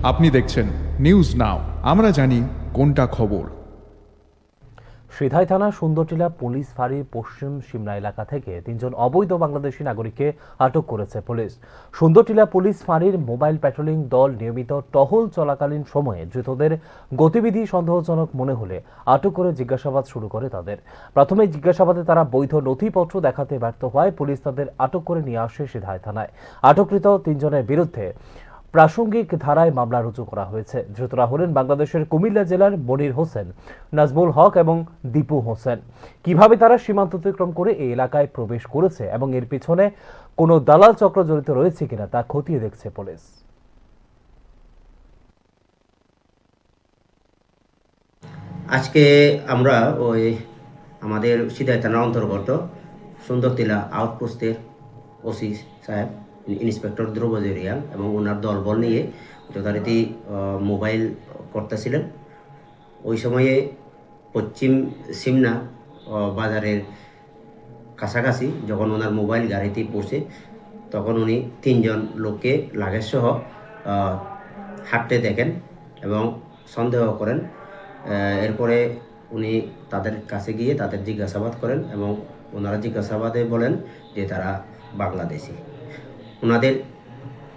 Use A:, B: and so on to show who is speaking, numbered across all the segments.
A: আপনি দেখছেন news now, আমরা জানি কোনটা খবর।
B: সিধাই থানা সুন্দরটিলা পুলিশ ফাঁড়ির পশ্চিম সিমনা এলাকা থেকে 3 জন অবৈধ বাংলাদেশি নাগরিককে আটক করেছে পুলিশ। সুন্দরটিলা পুলিশ ফাঁড়ির মোবাইল প্যাট্রোলিং দল নিয়মিত টহল চলাকালীন সময়ে ধৃতদের গতিবিধি সন্দেহজনক মনে হলে আটক করে জিজ্ঞাসাবাদ শুরু করে তাদের। প্রাথমিক জিজ্ঞাসাবাদে তারা বৈধ নথিপত্র দেখাতে ব্যর্থ হয় পুলিশ তাদের আটক করে নিয়ে আসে সিধাই থানায়। আটককৃত 3 জনের বিরুদ্ধে প্রাসঙ্গিক ধারায় মামলা রুজু করা হয়েছে। ধৃতরা হলেন বাংলাদেশের কুমিল্লা জেলার মনির হোসেন, নাজমুল হক এবং দীপু হোসেন। কিভাবে তারা সীমান্ত অতিক্রম করে এই এলাকায় প্রবেশ করেছে এবং এর পিছনে কোনো দালাল চক্র জড়িত রয়েছে কিনা তা খতিয়ে দেখছে পুলিশ।
C: আজকে আমরা আমাদের সিধাই থানার অন্তর্গত সুন্দরটিলা আউটপোস্টের ওসি সাহেব, ইন্সপেক্টর ধ্রুবজী রিয়াং এবং ওনার দলবল নিয়ে যথারীতি মোবাইল করতেছিলেন। ওই সময়ে পশ্চিম সিমনা বাজারের কাছাকাছি যখন ওনার মোবাইল গাড়িতে পড়ছে, তখন উনি 3 জন লোককে লাগেজ সহ হাঁটতে দেখেন এবং সন্দেহ করেন। এরপরে উনি তাদের কাছে গিয়ে তাদের জিজ্ঞাসাবাদ করেন এবং ওনারা জিজ্ঞাসাবাদে বলেন যে তারা বাংলাদেশি। ওনাদের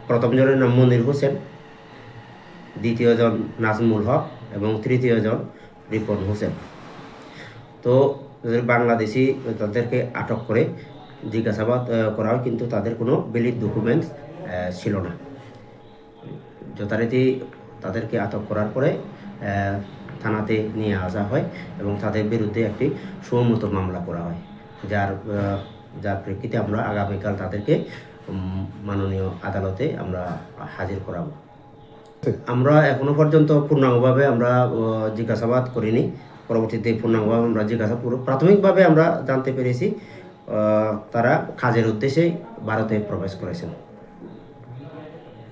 C: প্রথম জনের নাম মনির হোসেন, দ্বিতীয় জন নাজমুল হক এবং তৃতীয় জন রিপন হোসেন। তো বাংলাদেশি তাদেরকে আটক করে জিজ্ঞাসাবাদ করা হয়, কিন্তু তাদের কোনো ভ্যালিড ডকুমেন্টস ছিল না। যথারীতি তাদেরকে আটক করার পরে থানাতে নিয়ে আসা হয় এবং তাদের বিরুদ্ধে একটি সুমোটো মামলা করা হয়, যার প্রেক্ষিতে আমরা আগামীকাল তাদেরকে মাননীয় আদালতে আমরা হাজির করাবো। আমরা এখনো পর্যন্ত পূর্ণাঙ্গভাবে আমরা জিজ্ঞাসাবাদ করিনি। পরবর্তীতে পূর্ণাঙ্গভাবে আমরা প্রাথমিকভাবে আমরা জানতে পেরেছি তারা কাজের উদ্দেশ্যে ভারতে প্রবেশ করেছেন।